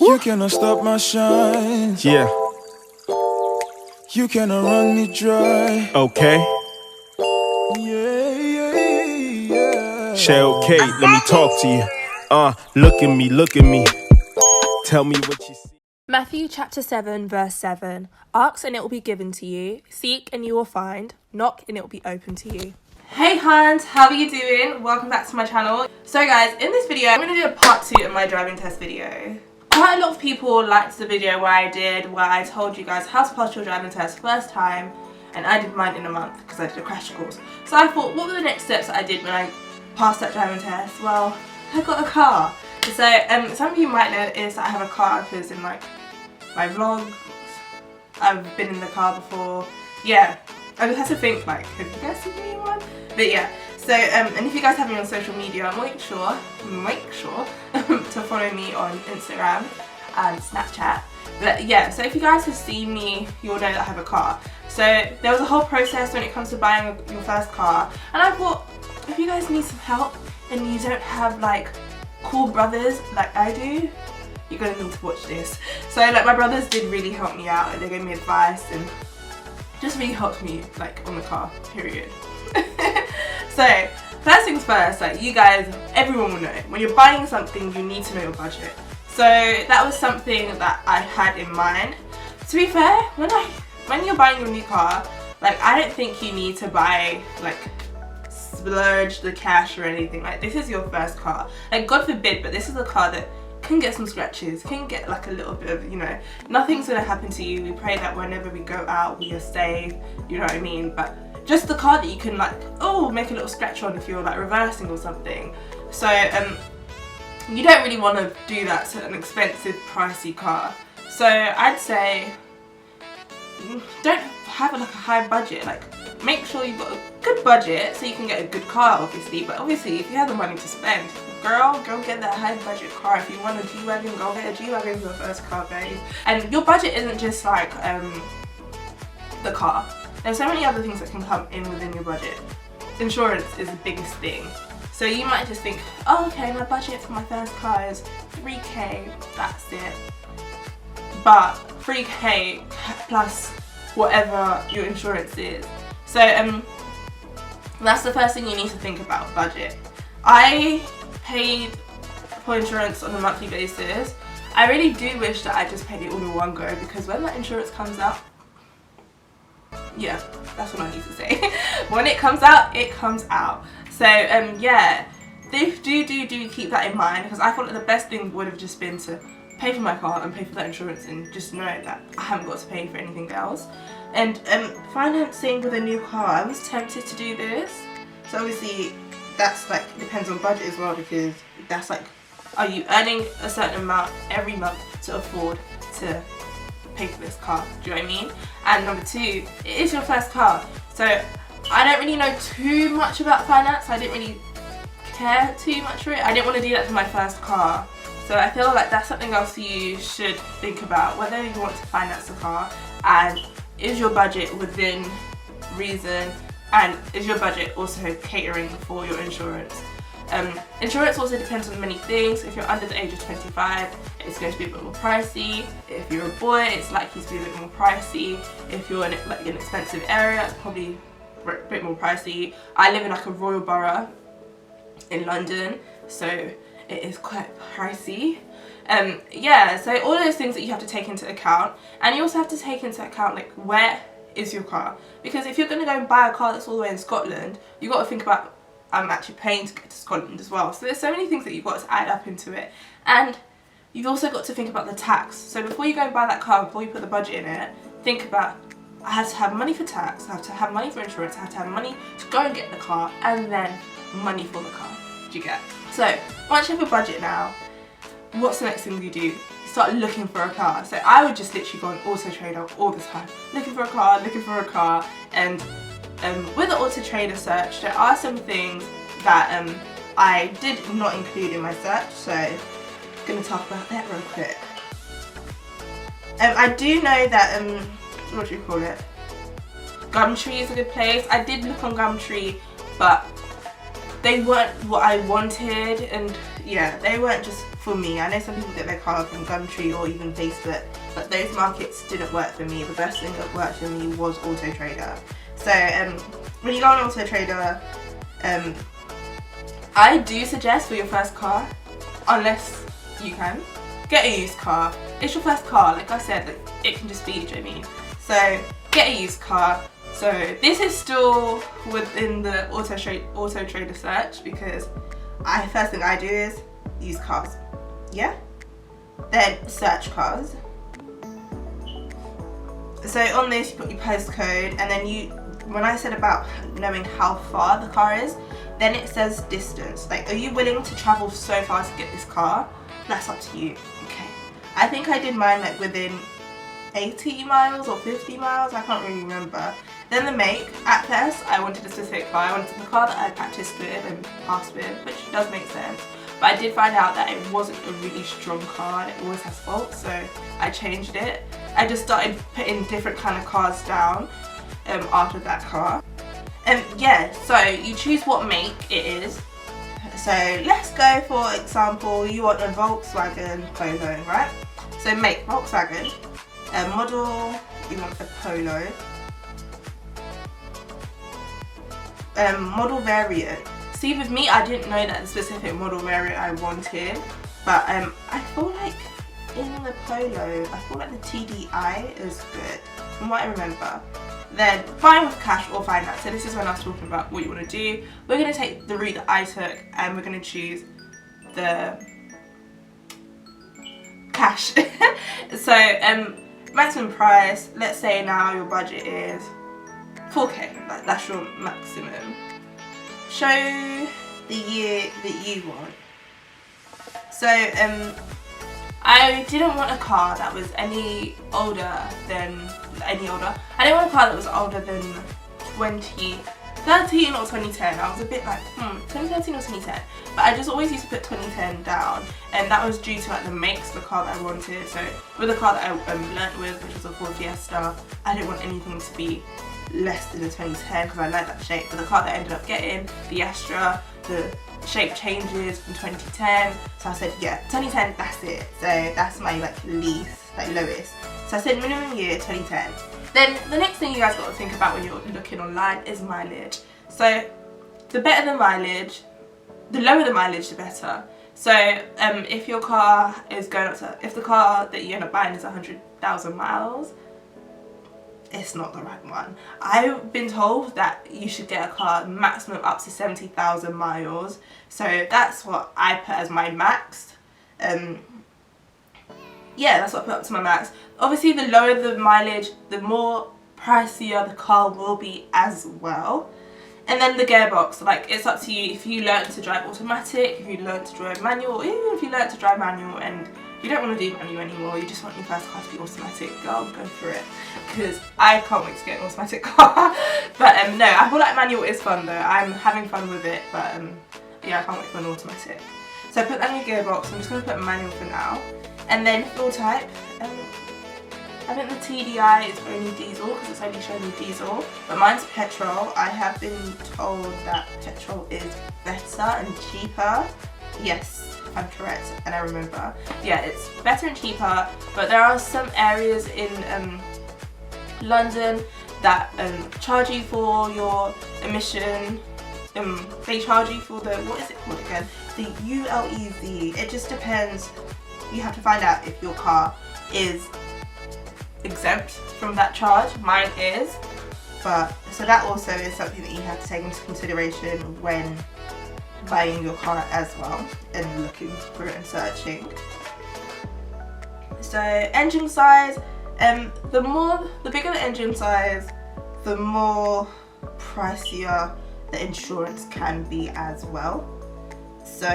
You cannot stop my shine. Yeah. You cannot run me dry. Okay. Shell K, let me talk to you. Look at me. Tell me what you see. Matthew chapter 7 verse 7. Ask and it will be given to you. Seek and you will find. Knock and it will be open to you. Hey Huns, how are you doing? Welcome back to my channel. So guys, in this video I'm going to do a part 2 of my driving test video. Quite a lot of people liked the video where I told you guys how to pass your driving test first time, and I did mine in a month because I did a crash course. So I thought, what were the next steps that I did when I passed that driving test? Well, I got a car. So some of you might notice that I have a car because in like my vlogs I've been in the car before. Yeah, I just had to think like, have you guys seen me in one? But yeah, so and if you guys have me on social media, make sure to follow me on Instagram and Snapchat. But yeah, so if you guys have seen me, you'll know that I have a car. So there was a whole process when it comes to buying your first car, and I thought, if you guys need some help and you don't have like cool brothers like I do, you're gonna need to watch this. So like my brothers did really help me out, and they gave me advice and just really helped me like on the car, period. So first things first, like you guys, everyone will know, when you're buying something you need to know your budget. So that was something that I had in mind. To be fair, when you're buying your new car, like I don't think you need to buy like splurge the cash or anything. Like this is your first car, like God forbid, but this is a car that can get some scratches, can get like a little bit of, you know, nothing's gonna happen to you. We pray that whenever we go out we are safe, you know what I mean? But just the car that you can like, oh, make a little scratch on if you're like reversing or something. So you don't really want to do that to an expensive pricey car. So I'd say don't have like a high budget. Like make sure you've got a good budget so you can get a good car, obviously. But obviously if you have the money to spend, girl, go get that high budget car. If you want a G-Wagon, go get a G-Wagon for the first car, babe. And your budget isn't just like the car. There's so many other things that can come in within your budget. Insurance is the biggest thing. So you might just think, oh okay, my budget for my first car is 3k, that's it. But 3k plus whatever your insurance is. So that's the first thing you need to think about, budget. I paid for insurance on a monthly basis. I really do wish that I just paid it all in one go, because when that insurance comes out, yeah, that's what I need to say. When it comes out, it comes out. So yeah, do keep that in mind, because I thought that the best thing would have just been to pay for my car and pay for that insurance and just know that I haven't got to pay for anything else. And financing with a new car, I was tempted to do this. So obviously that's like depends on budget as well, because that's like, are you earning a certain amount every month to afford to pay for this car? Do you know what I mean? And number two, it is your first car. So I don't really know too much about finance. I didn't really care too much for it. I didn't want to do that for my first car. So I feel like that's something else you should think about, whether you want to finance the car, and is your budget within reason, and is your budget also catering for your insurance. Insurance also depends on many things. If you're under the age of 25, it's going to be a bit more pricey. If you're a boy, it's likely to be a bit more pricey. If you're in like an expensive area, it's probably a bit more pricey. I live in like a royal borough in London, so it is quite pricey. Yeah, so all those things that you have to take into account, and you also have to take into account like where is your car, because if you're going to go and buy a car that's all the way in Scotland, you've got to think about I'm actually paying to get to Scotland as well. So there's so many things that you've got to add up into it, and you've also got to think about the tax. So before you go and buy that car, before you put the budget in it, think about, I have to have money for tax, I have to have money for insurance, I have to have money to go and get the car, and then money for the car. Do you get? So once you have a budget now, what's the next thing you do? You start looking for a car. So I would just literally go on Autotrader all the time, looking for a car, and with the Autotrader search, there are some things that I did not include in my search, so I'm going to talk about that real quick. I do know that, what do you call it? Gumtree is a good place. I did look on Gumtree, but they weren't what I wanted, and yeah, they weren't just for me. I know some people get their car from Gumtree or even Facebook, but those markets didn't work for me. The best thing that worked for me was Autotrader. So when you go on Autotrader, I do suggest for your first car, unless you can, get a used car. It's your first car, like I said, like, it can just be, do you know what I mean? So get a used car. So this is still within the Autotrader search, because first thing I do is used cars, yeah? Then search cars. So on this you put your postcode, and then when I said about knowing how far the car is, then it says distance. Like, are you willing to travel so far to get this car? That's up to you. Okay. I think I did mine like within 80 miles or 50 miles, I can't really remember. Then the make. At first I wanted a specific car. I wanted the car that I practiced with and passed with, which does make sense. But I did find out that it wasn't a really strong car and it always has faults, so I changed it. I just started putting different kind of cars down after that car. And yeah, so you choose what make it is. So let's go, for example, you want a Volkswagen Polo, right? So make Volkswagen, model, you want a Polo, model variant. See, with me, I didn't know that the specific model variant I wanted, but I feel like in the Polo, I feel like the TDI is good, from what I remember. Then fine with cash or finance. So this is when I was talking about what you want to do. We're going to take the route that I took, and we're going to choose the cash. So maximum price, let's say now your budget is 4k, like that's your maximum. Show the year that you want. So I didn't want a car that was any older. I didn't want a car that was older than 2013 or 2010. I was a bit like, 2013 or 2010. But I just always used to put 2010 down, and that was due to like the makes of the car that I wanted. So with the car that I learnt with, which was a Ford Fiesta, I didn't want anything to be less than a 2010 because I like that shape. But the car that I ended up getting, the Astra, the shape changes from 2010, so I said yeah, 2010, that's it. So that's my like least, like lowest. So I said minimum year 2010. Then the next thing you guys got to think about when you're looking online is mileage. So the better the mileage, the lower the mileage, the better. So if your car is going up to, if the car that you end up buying is 100,000 miles, it's not the right one. I've been told that you should get a car maximum up to 70,000 miles. So that's what I put as my max. Yeah, that's what I put up to my max. Obviously, the lower the mileage, the more pricier the car will be as well. And then the gearbox, like, it's up to you. If you learn to drive automatic, if you learn to drive manual, even if you learn to drive manual and you don't want to do manual anymore, you just want your first car to be automatic, go for it. Because I can't wait to get an automatic car. But no, I feel like manual is fun though. I'm having fun with it, but yeah, I can't wait for an automatic. So I put that in the gearbox. I'm just going to put manual for now. And then fuel type, I think the TDI is only diesel because it's only showing me diesel, but mine's petrol. I have been told that petrol is better and cheaper. Yes, I'm correct, and I remember. Yeah, it's better and cheaper, but there are some areas in London that charge you for your emission. They charge you for the, what is it called again? The ULEZ. It just depends. You have to find out if your car is exempt from that charge. Mine is, but so that also is something that you have to take into consideration when buying your car as well and looking for it and searching. So engine size, the bigger the engine size, the more pricier the insurance can be as well. So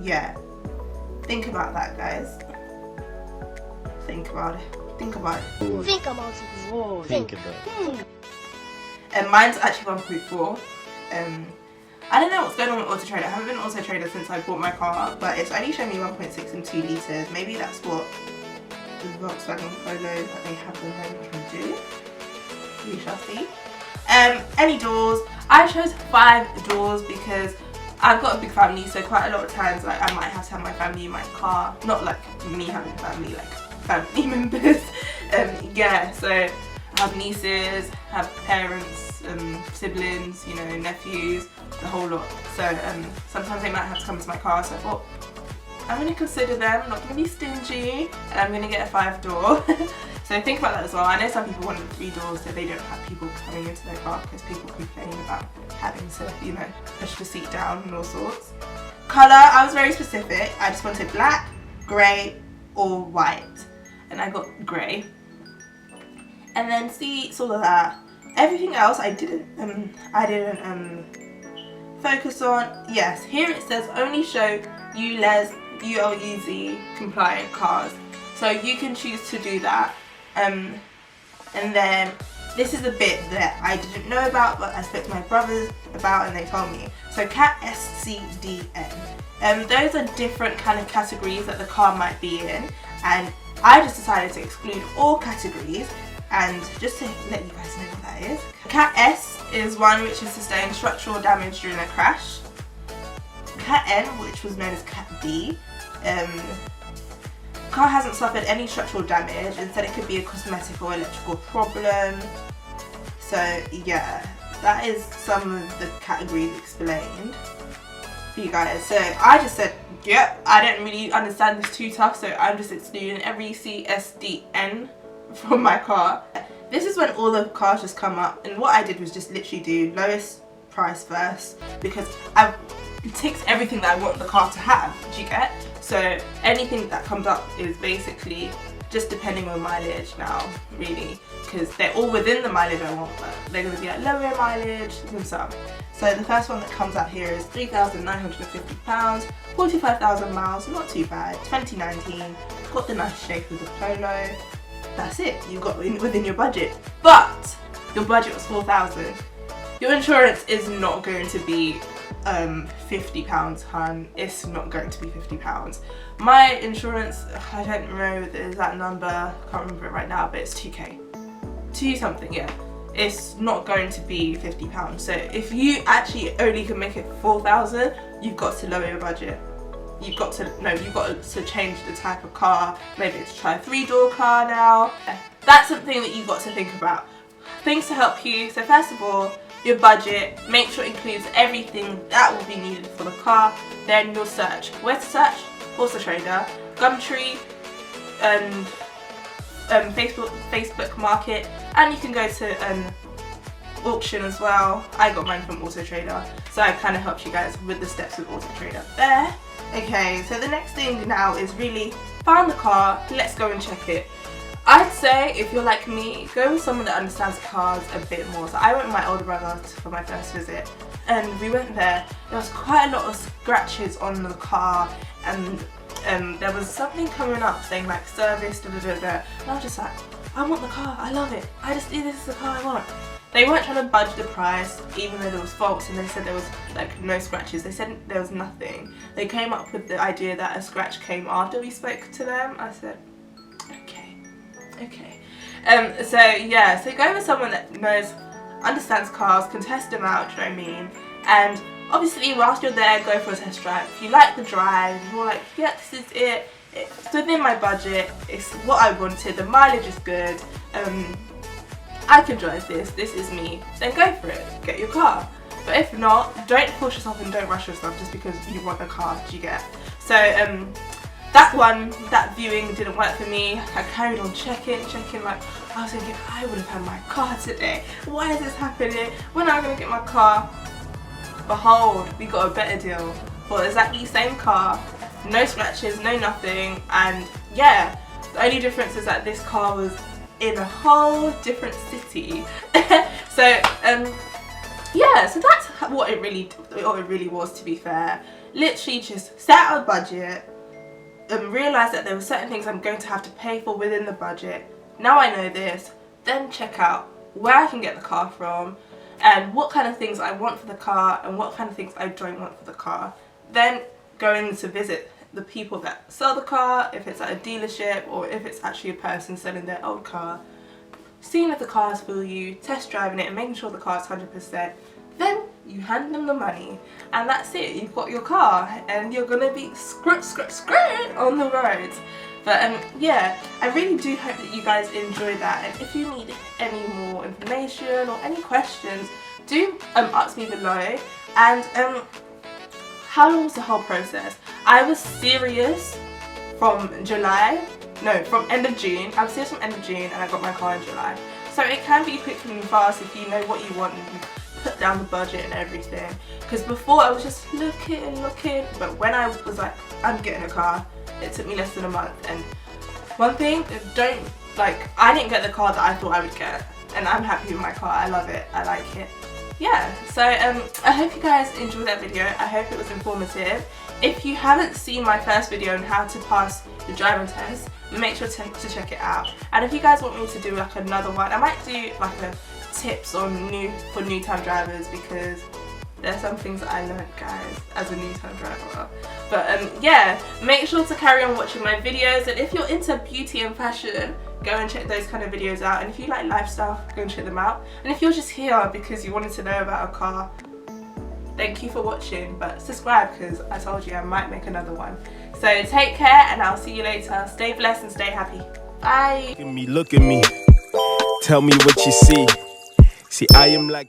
yeah, think about that, guys. Think about it. Think about it. Think about it. Whoa, think about it. And mine's actually 1.4. I don't know what's going on with Autotrader. I haven't been on Autotrader since I bought my car, but it's only showing me 1.6 and 2 litres. Maybe that's what the Volkswagen Polo that they have the moment can do. We shall see. Any doors. I chose 5 doors because I've got a big family, so quite a lot of times like I might have to have my family in my car. Not like me having family, like family members. Yeah, so I have nieces, have parents, siblings, you know, nephews, the whole lot. So sometimes they might have to come to my car, so I thought I'm going to consider them, I'm not going to be stingy, and I'm going to get a 5-door. So think about that as well. I know some people want 3 doors so they don't have people coming into their car because people complain about having to, you know, push the seat down and all sorts. Colour, I was very specific. I just wanted black, grey or white. And I got grey. And then seats, all of that. Everything else I didn't focus on. Yes, here it says only show ULEZ compliant cars. So you can choose to do that. And then this is a bit that I didn't know about, but I spoke to my brothers about and they told me. So Cat SCDN. Those are different kind of categories that the car might be in, and I just decided to exclude all categories. And just to let you guys know what that is, Cat S is one which has sustained structural damage during a crash. Cat N, which was known as Cat D, car hasn't suffered any structural damage, instead it could be a cosmetic or electrical problem. So yeah, that is some of the categories explained for you guys. So I just said, yep, I don't really understand this too tough, so I'm just excluding every CSDN from my car. This is when all the cars just come up, and what I did was just literally do lowest price first, because it ticks everything that I want the car to have, do you get? So anything that comes up is basically just depending on mileage now, really, because they're all within the mileage I want, but they're going to be at lower mileage than some. So the first one that comes out here is £3,950, 45,000 miles, not too bad, 2019, got the nice shape of the Polo. That's it, you got within your budget, but your budget was 4,000. Your insurance is not going to be £50, hun. It's not going to be £50. My insurance, I don't know the exact number, I can't remember it right now, but it's 2k. 2 something, yeah. It's not going to be £50. So if you actually only can make it 4,000, you've got to lower your budget. You've got to change the type of car. Maybe to try a 3-door car now. That's something that you've got to think about. Things to help you. So first of all, your budget, make sure it includes everything that will be needed for the car. Then you'll search. Where to search? Autotrader, Gumtree, and Facebook Market, and you can go to auction as well. I got mine from Autotrader, so I kind of helped you guys with the steps with Autotrader there. Okay, so the next thing now is really found the car, let's go and check it. I'd say if you're like me, go with someone that understands cars a bit more. So I went with my older brother for my first visit, and we went there. There was quite a lot of scratches on the car, and there was something coming up saying like service, da da da da. And I was just like, I want the car, I love it. This is the car I want. They weren't trying to budge the price, even though there was faults, and they said there was like no scratches. They said there was nothing. They came up with the idea that a scratch came after we spoke to them. I said, okay. So yeah, so go with someone that understands cars, can test them out, do you know what I mean? And obviously whilst you're there, go for a test drive. If you like the drive, you're like, yeah, this is it. It's within my budget. It's what I wanted. The mileage is good. I can drive this. This is me. Then go for it. Get your car. But if not, don't push yourself and don't rush yourself just because you want a car. Do you get? So that viewing didn't work for me. I carried on checking. Like I was thinking, I would have had my car today. Why is this happening? When am I gonna get my car? Behold, we got a better deal for exactly the same car. No scratches, no nothing, and yeah, the only difference is that this car was in a whole different city. So yeah, so that's what it really was, to be fair. Literally just set out a budget and realised that there were certain things I'm going to have to pay for within the budget. Now I know this, then check out where I can get the car from and what kind of things I want for the car and what kind of things I don't want for the car. Then going to visit the people that sell the car, if it's at a dealership or if it's actually a person selling their old car. seeing if the car is for you, test driving it and making sure the car is 100%. Then you hand them the money and that's it. You've got your car and you're gonna be scrut on the road. But yeah, I really do hope that you guys enjoyed that, and if you need any more information or any questions, do ask me below. And how long was the whole process? I was serious from end of June. I was serious from end of June and I got my car in July. So it can be quick and fast if you know what you want and you put down the budget and everything. Because before I was just looking, but when I was like, I'm getting a car, it took me less than a month. And one thing, I didn't get the car that I thought I would get, and I'm happy with my car. I love it, I like it. Yeah, so I hope you guys enjoyed that video. I hope it was informative. If you haven't seen my first video on how to pass the driving test, make sure to check it out. And if you guys want me to do like another one, I might do like a tips on for new time drivers, because there's some things that I learned, guys, as a new time driver. But yeah, make sure to carry on watching my videos, and if you're into beauty and fashion, go and check those kind of videos out. And if you like lifestyle, go and check them out. And if you're just here because you wanted to know about a car, thank you for watching, but subscribe because I told you I might make another one. So take care and I'll see you later. Stay blessed and stay happy. Bye. Look at me, tell me what you see. See, I am like